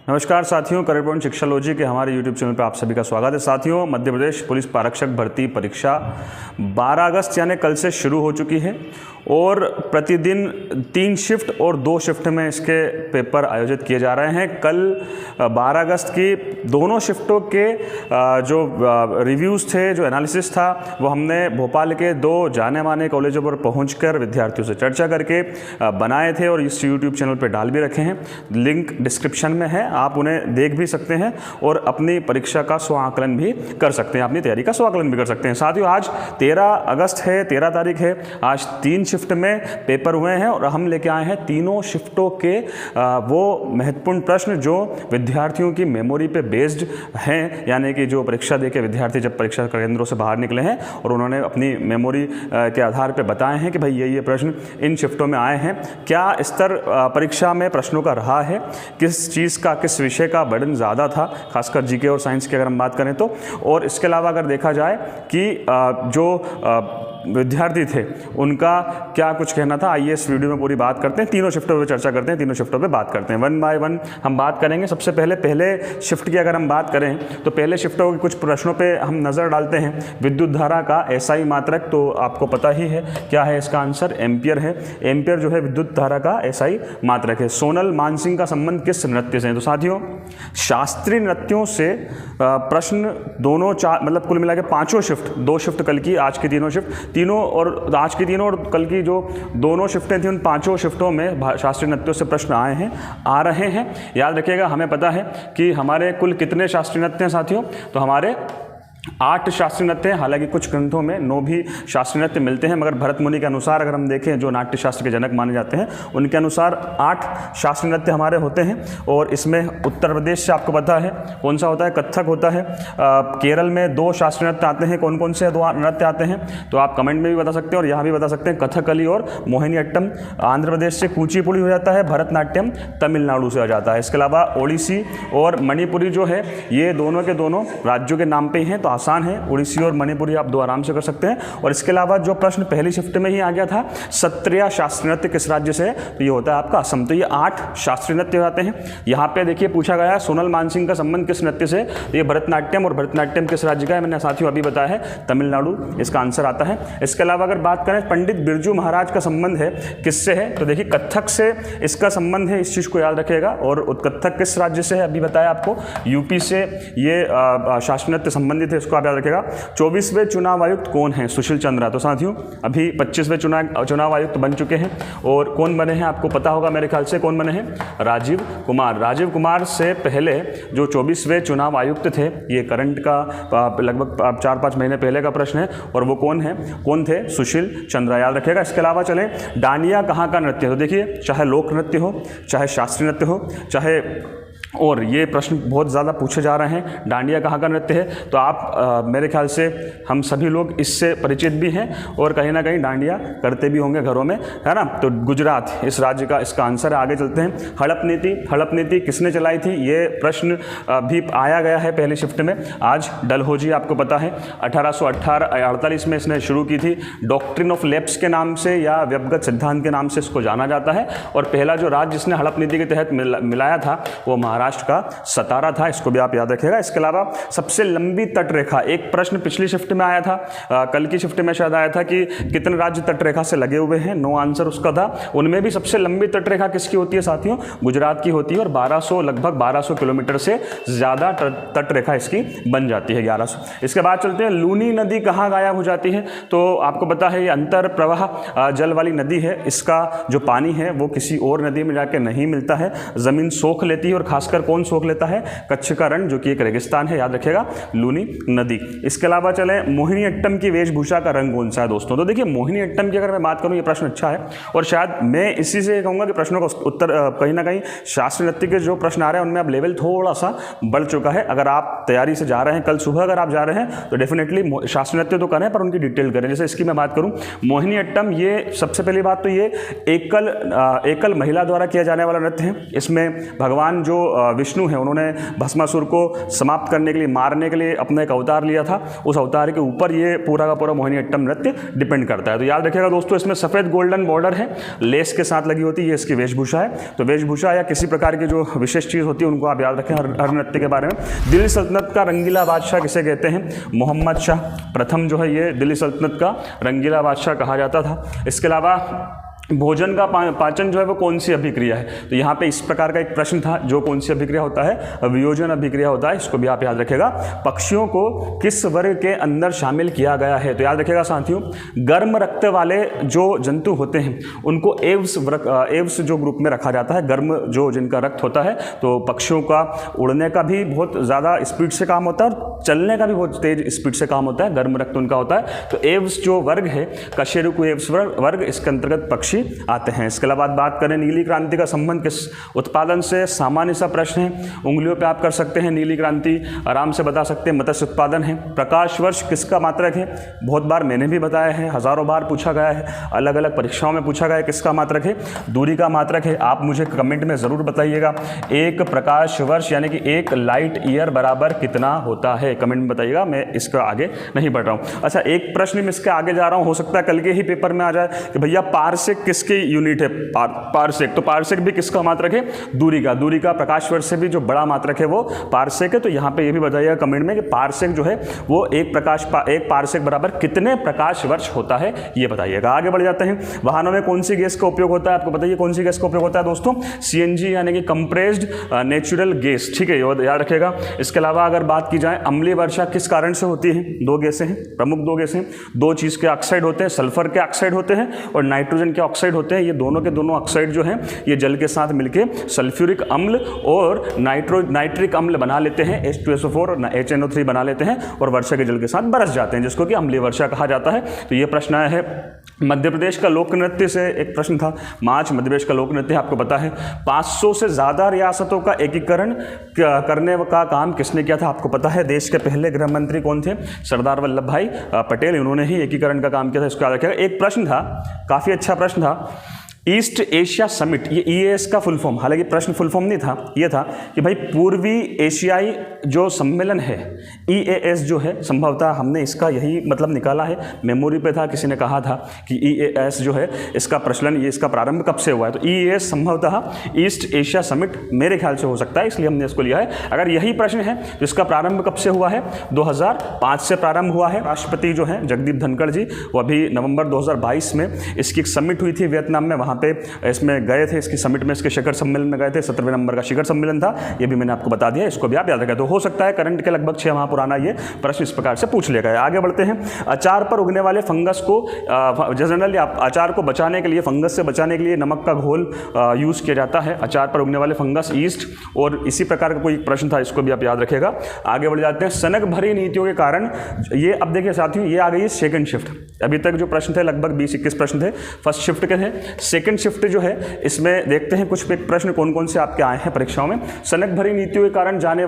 नमस्कार साथियों, career point शिक्षालोजी के हमारे YouTube चैनल पर आप सभी का स्वागत है। साथियों, मध्य प्रदेश पुलिस आरक्षक भर्ती परीक्षा 12 अगस्त यानी कल से शुरू हो चुकी है और प्रतिदिन 3 शिफ्ट और 2 शिफ्ट में इसके पेपर आयोजित किए जा रहे हैं। कल 12 अगस्त की दोनों शिफ्टों के जो रिव्यूज़ थे, जो एनालिसिस था, वो हमने भोपाल के 2 जाने माने कॉलेजों पर पहुंचकर विद्यार्थियों से चर्चा करके बनाए थे और इस YouTube चैनल पर डाल भी रखे हैं। लिंक डिस्क्रिप्शन में है, आप उन्हें देख भी सकते हैं और अपनी परीक्षा का स्व आकलन भी कर सकते हैं, अपनी तैयारी का स्व आकलन भी कर सकते हैं। साथियों, आज 13 अगस्त है, 13 तारीख है। आज 3 शिफ्ट में पेपर हुए हैं और हम लेके आए हैं तीनों शिफ्टों के वो महत्वपूर्ण प्रश्न जो विद्यार्थियों की मेमोरी पे बेस्ड हैं, यानी कि जो परीक्षा देके विद्यार्थी जब परीक्षा केंद्रों से बाहर निकले हैं और उन्होंने अपनी मेमोरी के आधार पर बताए हैं कि भाई ये प्रश्न इन शिफ्टों में आए हैं। क्या स्तर परीक्षा में प्रश्नों का रहा है, किस चीज़ का, किस विषय का बर्डन ज़्यादा था, खासकर जीके और साइंस की अगर हम बात करें तो। और इसके अलावा अगर देखा जाए कि जो विद्यार्थी थे उनका क्या कुछ कहना था, आइए इस वीडियो में पूरी बात करते हैं। तीनों शिफ्टों पे चर्चा करते हैं, तीनों शिफ्टों पे बात करते हैं। 1 बाय 1 हम बात करेंगे। सबसे पहले शिफ्ट की अगर हम बात करें तो पहले शिफ्टों के कुछ प्रश्नों पे हम नज़र डालते हैं। विद्युत धारा का एसआई मात्रक तो आपको पता ही है क्या है, इसका आंसर एम्पियर है। एम्पियर जो है विद्युत धारा का एसआई मात्रक है। सोनल मानसिंह का संबंध किस नृत्य से है? तो साथियों, शास्त्रीय नृत्यों से प्रश्न दोनों मतलब कुल मिला के 5 शिफ्ट, 2 शिफ्ट कल की, आज की तीनों शिफ्ट, तीनों और आज की तीनों और कल की जो दोनों शिफ्टें थी, उन 5 शिफ्टों में शास्त्रीय नृत्यों से प्रश्न आ रहे हैं। याद रखिएगा, हमें पता है कि हमारे कुल कितने शास्त्रीय नृत्य हैं साथियों, तो हमारे 8 शास्त्रीय नृत्य हैं। हालांकि कुछ ग्रंथों में 9 भी शास्त्रीय नृत्य मिलते हैं, मगर भरत मुनि के अनुसार अगर हम देखें, जो नाट्य शास्त्र के जनक माने जाते हैं, उनके अनुसार 8 शास्त्रीय नृत्य हमारे होते हैं। और इसमें उत्तर प्रदेश से आपको पता है कौन सा होता है, कथक होता है। केरल में 2 शास्त्रीय नृत्य आते हैं। कौन कौन से 2 नृत्य आते हैं तो आप कमेंट में भी बता सकते हैं और यहाँ भी बता सकते हैं, कथकली और मोहिनीअट्टम। आंध्र प्रदेश से कुचिपुड़ी हो जाता है, भरतनाट्यम तमिलनाडु से आ जाता है। इसके अलावा ओडिसी और मणिपुरी जो है, ये दोनों के दोनों राज्यों के नाम पे ही हैं, तो आसान है। उड़ीसी और मणिपुरी आप 2 आराम से कर सकते हैं। और इसके अलावा जो प्रश्न पहली शिफ्ट में ही आ गया था, सत्रिया शास्त्रीय नृत्य किस राज्य से है, तो ये होता है आपका असम। तो ये 8 शास्त्रीय नृत्य होते हैं। यहाँ पे देखिए पूछा गया है सोनल मानसिंह का संबंध किस नृत्य से, ये भरतनाट्यम, और भरतनाट्यम किस राज्य का है, मैंने साथियों अभी बताया है, तमिलनाडु इसका आंसर आता है। इसके अलावा अगर बात करें पंडित बिरजू महाराज का संबंध है किससे है, तो देखिए कथक से इसका संबंध है, इस चीज़ को याद रखिएगा। और कथक किस राज्य से है, अभी बताया आपको, यूपी से ये शास्त्रीय नृत्य संबंधित है, इसको आप याद रखिएगा। 24वें चुनाव आयुक्त कौन है? सुशील चंद्रा। तो साथियों, अभी 25वें चुनाव आयुक्त बन चुके हैं और कौन बने हैं आपको पता होगा मेरे ख्याल से, कौन बने हैं? राजीव कुमार। राजीव कुमार से पहले जो 24वें चुनाव आयुक्त थे, ये करंट का लगभग 4-5 महीने पहले का प्रश्न है, और वो कौन थे? सुशील चंद्रा, याद रखिएगा। इसके अलावा चलें, डांडिया कहाँ का नृत्य है? तो देखिए, चाहे लोक नृत्य हो, चाहे शास्त्रीय नृत्य हो, चाहे, और ये प्रश्न बहुत ज़्यादा पूछे जा रहे हैं, डांडिया कहाँ का नृत्य है, तो आप मेरे ख्याल से हम सभी लोग इससे परिचित भी हैं और कहीं ना कहीं डांडिया करते भी होंगे घरों में, है ना। तो गुजरात इस राज्य का इसका आंसर है। आगे चलते हैं। हड़प नीति किसने चलाई थी? ये प्रश्न भी आया गया है पहली शिफ्ट में। आज डलहौजी आपको पता है 1848 में इसने शुरू की थी। डॉक्ट्रिन ऑफ लैप्स के नाम से या व्यवगत सिद्धांत के नाम से इसको जाना जाता है। और पहला जो राज्य जिसने हड़प नीति के तहत मिलाया था वो महाराष्ट्र का सतारा था, इसको भी आप याद रखिएगा। इसके अलावा सबसे लंबी तटरेखा, एक प्रश्न पिछली शिफ्ट में आया था, कल की शिफ्ट में शायद आया था कि कितने राज्य तटरेखा से लगे हुए हैं, 9 आंसर उसका था। उनमें भी सबसे लंबी तटरेखा किसकी होती है साथियों? गुजरात की होती है, और 1200 लगभग 1200 किलोमीटर से ज़्यादा तटरेखा इसकी बन जाती है, 1100। इसके बाद चलते हैं, लूनी नदी कहाँ गायब हो जाती है? तो आपको पता है ये अंतर प्रवाह जल वाली नदी है, इसका जो पानी है वो किसी और नदी में जाके नहीं मिलता है, ज़मीन सोख लेती है, और खासकर कौन सोख लेता है? कच्छ का रण, जो कि एक रेगिस्तान है, याद रखिएगा, लूनी नदी। इसके अलावा चले, मोहिनीअट्टम की वेशभूषा का रंग कौन सा है दोस्तों? तो देखिए, मोहिनीअट्टम की अगर मैं बात करूं, ये प्रश्न अच्छा है और शायद मैं इसी से कहूंगा कि प्रश्नों का उत्तर कहीं ना कहीं शास्त्रीय नृत्य के जो प्रश्न आ रहे हैं उनमें अब लेवल थोड़ा सा बढ़ चुका है। अगर आप तैयारी से जा रहे हैं, कल सुबह अगर आप जा रहे हैं तो डेफिनेटली शास्त्रीय नृत्य तो करें पर उनकी डिटेल करें। जैसे इसकी मैं बात करूं, मोहिनीअट्टम, ये सबसे पहली बात तो ये एकल महिला द्वारा किया जाने वाला नृत्य है। इसमें भगवान जो विष्णु हैं उन्होंने भस्मासुर को समाप्त करने के लिए, मारने के लिए अपना एक अवतार लिया था, उस अवतार के ऊपर ये पूरा का पूरा मोहिनीअट्टम नृत्य डिपेंड करता है। तो याद रखिएगा दोस्तों, इसमें सफ़ेद गोल्डन बॉर्डर है, लेस के साथ लगी होती है, ये इसकी वेशभूषा है। तो वेशभूषा या किसी प्रकार की जो विशेष चीज़ होती है उनको आप याद रखें हर नृत्य के बारे में। दिल्ली सल्तनत का रंगीला बादशाह किसे कहते हैं? मोहम्मद शाह प्रथम जो है ये दिल्ली सल्तनत का रंगीला बादशाह कहा जाता था। इसके अलावा भोजन का पाचन जो है वो कौन सी अभिक्रिया है? तो यहाँ पे इस प्रकार का एक प्रश्न था, जो कौन सी अभिक्रिया होता है? वियोजन अभिक्रिया होता है, इसको भी आप याद रखिएगा। पक्षियों को किस वर्ग के अंदर शामिल किया गया है? तो याद रखिएगा साथियों, गर्म रक्त वाले जो जंतु होते हैं उनको एव्स जो ग्रुप में रखा जाता है, गर्म जो जिनका रक्त होता है। तो पक्षियों का उड़ने का भी बहुत ज़्यादा स्पीड से काम होता है और चलने का भी बहुत तेज स्पीड से काम होता है, गर्म रक्त उनका होता है। तो एव्स जो वर्ग है, कशेरुक एव्स वर्ग, इसके अंतर्गत पक्षी आते हैं। इसके अलावा बात करें नीली क्रांति का संबंध किस उत्पादन से? सामान्य सा प्रश्न है, उंगलियों पे आप कर सकते हैं, नीली क्रांति आराम से बता सकते हैं, मत्स्य उत्पादन है। प्रकाश वर्ष किसका मात्रक है? बहुत बार मैंने भी बताया है, हजारों बार पूछा गया है, अलग अलग परीक्षाओं में पूछा गया है, किसका मात्रक है? दूरी का मात्रक है। आप मुझे कमेंट में जरूर बताइएगा, एक प्रकाश वर्ष यानी कि एक लाइट ईयर बराबर कितना होता है? कमेंट में बताइएगा, मैं इसका आगे नहीं बढ़ रहा हूँ। अच्छा, एक प्रश्न में इसके आगे जा रहा हूँ, हो सकता है कल के ही पेपर में आ जाए कि भैया पारसेक किसकी यूनिट है? पारसेक। तो पारसेक भी किसका मात्रक है? दूरी का। दूरी का प्रकाश वर्ष से भी जो बड़ा मात्रक है वो पारसेक है। तो यहाँ पे ये भी बताइएगा कमेंट में कि पारसेक जो है वो एक पारसेक बराबर कितने प्रकाश वर्ष होता है, ये बताइएगा। आगे बढ़ जाते हैं। वाहनों में कौन सी गैस का उपयोग होता है? आपको बताइए कौन सी गैस का उपयोग होता है दोस्तों? सीएनजी यानी कि कंप्रेस्ड नेचुरल गैस, ठीक है, याद रखिएगा। इसके अलावा अगर बात की जाए, अम्लीय वर्षा किस कारण से होती है? दो गैसें हैं, प्रमुख दो गैसें, दो चीज़ के ऑक्साइड होते हैं, सल्फर के ऑक्साइड होते हैं और नाइट्रोजन के ऑक्साइड होते हैं। ये दोनों के दोनों ऑक्साइड जो हैं ये जल के साथ मिलके सल्फ्यूरिक अम्ल और नाइट्रिक अम्ल बना लेते हैं, H2SO4 और HNO3 बना लेते हैं और वर्षा के जल के साथ बरस जाते हैं, जिसको कि अम्लीय वर्षा कहा जाता है। तो ये प्रश्न आया है। मध्य प्रदेश का लोक नृत्य से एक प्रश्न था, मार्च मध्य प्रदेश का लोक नृत्य आपको पता है। 500 से ज़्यादा रियासतों का एकीकरण करने का काम किसने किया था? आपको पता है। देश के पहले गृह मंत्री कौन थे? सरदार वल्लभ भाई पटेल, उन्होंने ही एकीकरण का काम किया था, इसको याद रखिएगा। एक प्रश्न था, काफ़ी अच्छा प्रश्न था, ईस्ट एशिया समिट, ये EAS का फुल फॉर्म, हालांकि प्रश्न फुल फॉर्म नहीं था, ये था कि भाई पूर्वी एशियाई जो सम्मेलन है EAS जो है, संभवतः हमने इसका यही मतलब निकाला है, मेमोरी पे था, किसी ने कहा था कि EAS जो है इसका प्रचलन, ये इसका प्रारंभ कब से हुआ है? तो EAS संभवतः ईस्ट एशिया समिट मेरे ख्याल से हो सकता है, इसलिए हमने इसको लिया है। अगर यही प्रश्न है तो इसका प्रारंभ कब से हुआ है? 2005 से प्रारंभ हुआ है। राष्ट्रपति जो है जगदीप धनखड़ जी, वो अभी नवंबर 2022 में इसकी एक समिट हुई थी वियतनाम में, वहाँ पे इसमें गए थे, इसकी समिट में, इसके शिखर सम्मेलन में गए थे। 17वें नंबर का शिखर सम्मेलन था, ये भी मैंने आपको बता दिया, इसको भी आप याद रखें। तो हो सकता है करंट के लगभग 6 माह पुराना ये प्रश्न इस प्रकार से पूछ लिया गया। आगे बढ़ते हैं। अचार पर उगने वाले फंगस को जनरली अचार को बचाने के लिए, फंगस से बचाने के लिए नमक का घोल यूज़ किया जाता है। अचार पर उगने वाले फंगस, ईस्ट, और इसी प्रकार का कोई प्रश्न था, इसको भी आप याद रखेगा। आगे बढ़ जाते हैं। सनक भरी नीतियों के कारण, ये अब देखिए साथियों, ये आ गई है सेकंड शिफ्ट। अभी तक जो प्रश्न थे लगभग 20-21 प्रश्न थे फर्स्ट शिफ्ट के थे। सेकंड शिफ्ट जो है इसमें देखते हैं कुछ प्रश्न कौन कौन से आपके आए हैं परीक्षाओं में। सनक भरी नीतियों के कारण जाने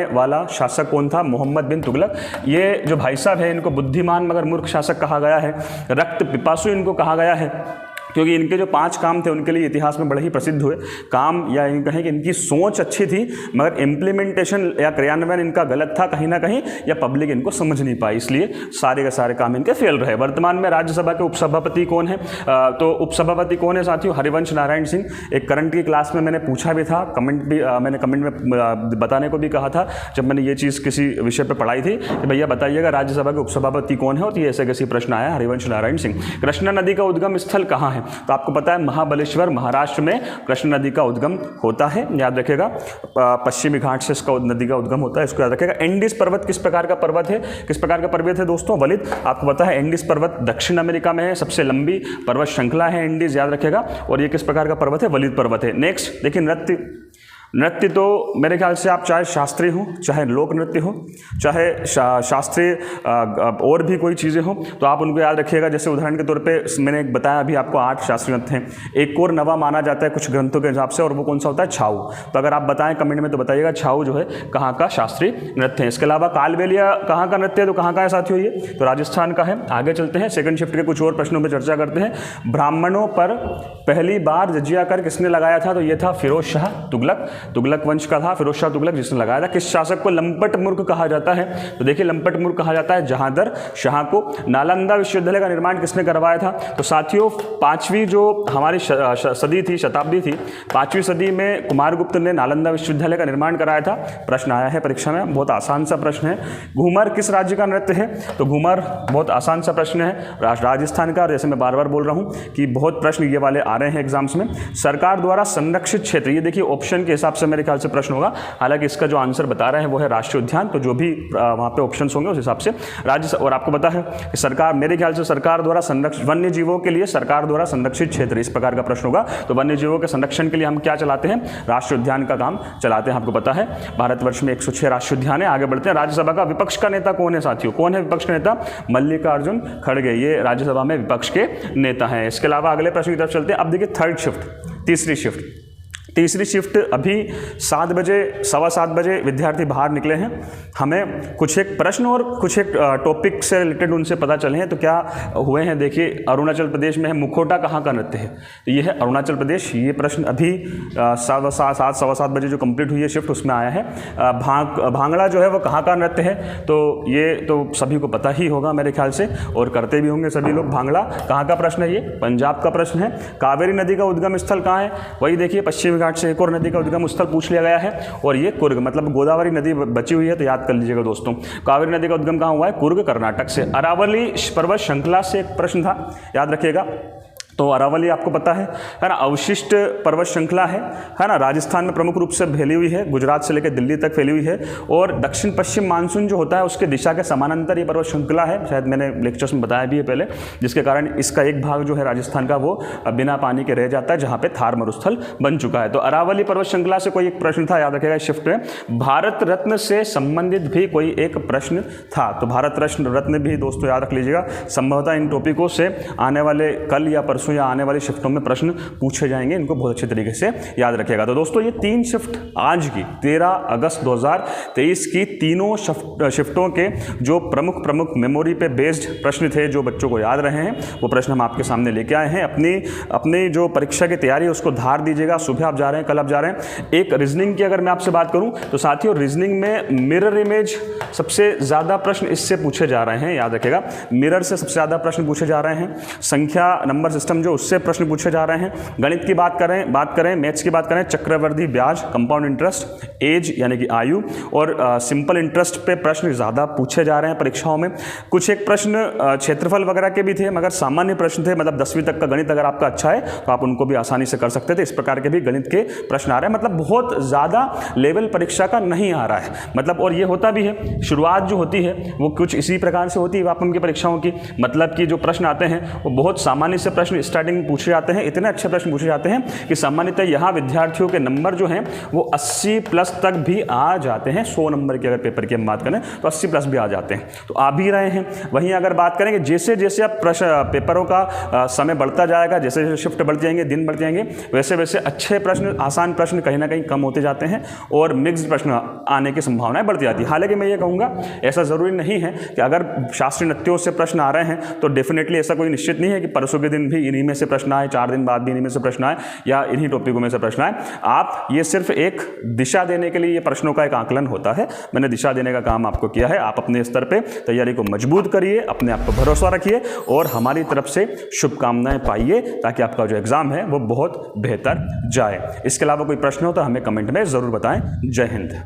वाला शासक कौन था? मोहम्मद बिन तुगलक। ये जो भाई साहब है इनको बुद्धिमान मगर मूर्ख शासक कहा गया है। रक्त पिपासु इनको कहा गया है, क्योंकि इनके जो 5 काम थे उनके लिए इतिहास में बड़े ही प्रसिद्ध हुए काम, या इन कहें कि इनकी सोच अच्छी थी मगर इम्प्लीमेंटेशन या क्रियान्वयन इनका गलत था कहीं ना कहीं, या पब्लिक इनको समझ नहीं पाई, इसलिए सारे के सारे काम इनके फेल रहे। वर्तमान में राज्यसभा के उपसभापति कौन है? तो उपसभापति कौन है साथियों? हरिवंश नारायण सिंह। एक करंट की क्लास में मैंने पूछा भी था, मैंने कमेंट में बताने को भी कहा था जब मैंने ये चीज़ किसी विषय पर पढ़ाई थी कि भैया बताइएगा राज्यसभा के उपसभापति कौन है, और ये ऐसे कैसे प्रश्न आया, हरिवंश नारायण सिंह। कृष्णा नदी का उद्गम स्थल कहाँ है? तो आपको पता है महाबलेश्वर, महाराष्ट्र में कृष्णा नदी का उद्गम होता है, याद रखेगा। पश्चिमी घाट से इसका नदी का उद्गम होता है, इसको याद रखेगा। एंडीज पर्वत किस प्रकार का पर्वत है? किस प्रकार का पर्वत है दोस्तों? वलित। आपको पता है एंडीज पर्वत दक्षिण अमेरिका में है, सबसे लंबी पर्वत श्रृंखला है एंडीज, याद रखेगा। और ये किस प्रकार का पर्वत है? वलित पर्वत है। नेक्स्ट देखिए, नृत्य तो मेरे ख्याल से आप चाहे शास्त्रीय हो, चाहे लोक नृत्य हो, चाहे शास्त्रीय और भी कोई चीज़ें हो, तो आप उनको याद रखिएगा। जैसे उदाहरण के तौर पे मैंने एक बताया अभी आपको 8 शास्त्रीय नृत्य हैं। एक और नवा माना जाता है कुछ ग्रंथों के हिसाब से, और वो कौन सा होता है? छाऊ। तो अगर आप बताएं कमेंट में तो बताइएगा छाऊ जो है कहाँ का शास्त्रीय नृत्य है। इसके अलावा कालबेलिया कहाँ का नृत्य है? तो कहाँ का है साथियों? ये तो राजस्थान का है। आगे चलते हैं, सेकंड शिफ्ट के कुछ और प्रश्नों पर चर्चा करते हैं। ब्राह्मणों पर पहली बार जजिया कर किसने लगाया था? तो ये था फिरोज शाह तुगलक। तुगलक वंश का था, फिरोज शाह तुगलक जिसने लगाया था। किस शासक को लंपट मूर्ख कहा जाता है? तो देखिए लंपट मूर्ख कहा जाता है जहांगीर शाह को। नालंदा विश्वविद्यालय का निर्माण किसने करवाया था? तो साथियों 5वीं जो हमारी सदी थी, शताब्दी थी, 5वीं सदी में कुमारगुप्त ने नालंदा विश्वविद्यालय का निर्माण कराया था। प्रश्न आया है परीक्षा में, बहुत आसान सा प्रश्न है। घूमर किस राज्य का नृत्य है? तो घूमर बहुत आसान सा प्रश्न है, राजस्थान का। जैसे मैं बार बार बोल रहा हूँ कि बहुत प्रश्न ये वाले आ रहे हैं एग्जाम्स में। सरकार द्वारा संरक्षित क्षेत्र, ये देखिए ऑप्शन के हिसाब से मेरे ख्याल से प्रश्न होगा, हालांकि इसका जो आंसर बता रहे हैं वो है राष्ट्रीय उद्यान, तो जो भी वहाँ पे ऑप्शन होंगे उस हिसाब से राज्य। और आपको पता है कि सरकार, मेरे ख्याल से सरकार द्वारा संरक्षित वन्य जीवों के लिए सरकार द्वारा संरक्षित क्षेत्र, इस प्रकार का प्रश्न होगा। तो वन्य जीवों के संरक्षण के लिए हम क्या चलाते हैं? राष्ट्रीय उद्यान का काम चलाते हैं। आपको पता है भारतवर्ष में 106 राष्ट्रीय उद्यान है। आगे बढ़ते हैं। राज्यसभा का विपक्ष का नेता कौन है साथियों? कौन है विपक्ष का नेता? मल्लिकार्जुन खड़गे, ये राज्यसभा में विपक्ष के नेता हैं। इसके अलावा अगले प्रश्न की तरफ चलते हैं। अब देखिए थर्ड शिफ्ट, तीसरी शिफ्ट अभी 7 बजे, 7:15 बजे विद्यार्थी बाहर निकले हैं। हमें कुछ एक प्रश्न और कुछ एक टॉपिक से रिलेटेड उनसे पता चले हैं। तो क्या हुए हैं देखिए, अरुणाचल प्रदेश में है। मुखौटा कहाँ का नृत्य है? तो ये है अरुणाचल प्रदेश। ये प्रश्न अभी 7:15 बजे जो कंप्लीट हुई है शिफ्ट उसमें आया है। भांगड़ा जो है वो कहाँ का नृत्य है? तो ये तो सभी को पता ही होगा मेरे ख्याल से, और करते भी होंगे सभी लोग। भांगड़ा कहाँ का प्रश्न है? ये पंजाब का प्रश्न है। कावेरी नदी का उद्गम स्थल कहाँ है? वही देखिए पश्चिमी घाट से एक और नदी का उद्गम स्थल पूछ लिया गया है, और ये कुर्ग, मतलब गोदावरी नदी बची हुई है, तो याद कर लीजिएगा दोस्तों। कावेरी नदी का उद्गम कहाँ हुआ है? कुर्ग, कर्नाटक से। अरावली पर्वत श्रृंखला से एक प्रश्न था, याद रखिएगा। तो अरावली आपको पता है ना, अवशिष्ट पर्वत श्रृंखला है ना, राजस्थान में प्रमुख रूप से फैली हुई है, गुजरात से लेकर दिल्ली तक फैली हुई है, और दक्षिण पश्चिम मानसून जो होता है उसके दिशा के समानांतर ये पर्वत श्रृंखला है, शायद मैंने लेक्चर्स में बताया भी है पहले, जिसके कारण इसका एक भाग जो है राजस्थान का वो बिना पानी के रह जाता है, जहाँ पे थार मरुस्थल बन चुका है। तो अरावली पर्वत श्रृंखला से कोई एक प्रश्न था, याद रखिएगा। शिफ्ट में भारत रत्न से संबंधित भी कोई एक प्रश्न था, तो भारत रत्न भी दोस्तों याद रख लीजिएगा। संभवतः इन टॉपिकों से आने वाले कल या परसों या आने वाली शिफ्टों में प्रश्न पूछे जाएंगे, इनको बहुत अच्छे तरीके से याद रखिएगा। तो दोस्तों ये 3 शिफ्ट आज की 13 अगस्त 2023 की तीनों शिफ्टों के जो प्रमुख मेमोरी पे बेस्ड प्रश्न थे, जो बच्चों को याद रहे हैं, वो प्रश्न हम आपके सामने लेके आए हैं। अपनी जो परीक्षा की तैयारी है उसको धार दीजिएगा। सुबह आप जा रहे हैं, कल आप जा रहे हैं। एक रीजनिंग की अगर मैं आपसे बात करूं तो साथियों रीजनिंग में मिरर इमेज सबसे ज़्यादा प्रश्न इससे पूछे जा रहे हैं, याद रखिएगा। मिरर से सबसे ज़्यादा प्रश्न पूछे जा रहे हैं। संख्या नंबर सिस्टम जो उससे प्रश्न पूछे जा रहे हैं। गणित की बात करें, मैथ्स की बात करें, चक्रवर्ती ब्याज, कंपाउंड इंटरेस्ट, एज यानी कि आयु, और सिंपल इंटरेस्ट पे प्रश्न ज़्यादा पूछे जा रहे हैं परीक्षाओं में। कुछ एक प्रश्न क्षेत्रफल वगैरह के भी थे, मगर सामान्य प्रश्न थे, मतलब 10वीं तक का गणित अगर आपका अच्छा है तो आप उनको भी आसानी से कर सकते थे। इस प्रकार के भी गणित के प्रश्न आ रहे हैं, मतलब बहुत ज़्यादा लेवल परीक्षा का नहीं आ रहा है, मतलब। और ये होता भी है, शुरुआत जो होती है वो कुछ इसी प्रकार से होती है वापम की परीक्षाओं की, मतलब कि जो प्रश्न आते हैं वो बहुत सामान्य से प्रश्न स्टार्टिंग में पूछे जाते हैं, इतने अच्छे प्रश्न पूछे जाते हैं कि सामान्यतः यहाँ विद्यार्थियों के नंबर जो हैं वो 80+ तक भी आ जाते हैं। 100 नंबर की अगर पेपर की हम बात करें तो 80+ भी आ जाते हैं, तो आ भी रहे हैं। वहीं अगर बात करेंगे जैसे जैसे अब पेपरों का समय बढ़ता जाएगा, जैसे जैसे शिफ्ट बढ़ जाएंगे, दिन बढ़ जाएंगे, वैसे वैसे अच्छे प्रश्न, आसान प्रश्न कहीं ना कहीं कम होते जाते हैं और मिक्स्ड प्रश्न आने की संभावनाएं बढ़ती जाती है। हालांकि मैं ये कहूँगा ऐसा ज़रूरी नहीं है कि अगर शास्त्रीय नृत्यों से प्रश्न आ रहे हैं तो डेफिनेटली ऐसा कोई निश्चित नहीं है कि परसों के दिन भी इन्हीं में से प्रश्न आए, 4 दिन बाद भी इन्हीं में से प्रश्न आए, या इन्हीं टॉपिकों में से प्रश्न आए। आप ये सिर्फ एक दिशा देने के लिए ये प्रश्नों का एक आकलन होता है। मैंने दिशा देने का काम आपको किया है। आप अपने स्तर पे तैयारी को मजबूत करिए, अपने आप पर भरोसा रखिए और हमारी तरफ से शुभकामनाएं पाइए ताकि आपका जो एग्जाम है वो बहुत बेहतर जाए। इसके अलावा कोई प्रश्न हो तो हमें कमेंट में ज़रूर बताएं। जय हिंद।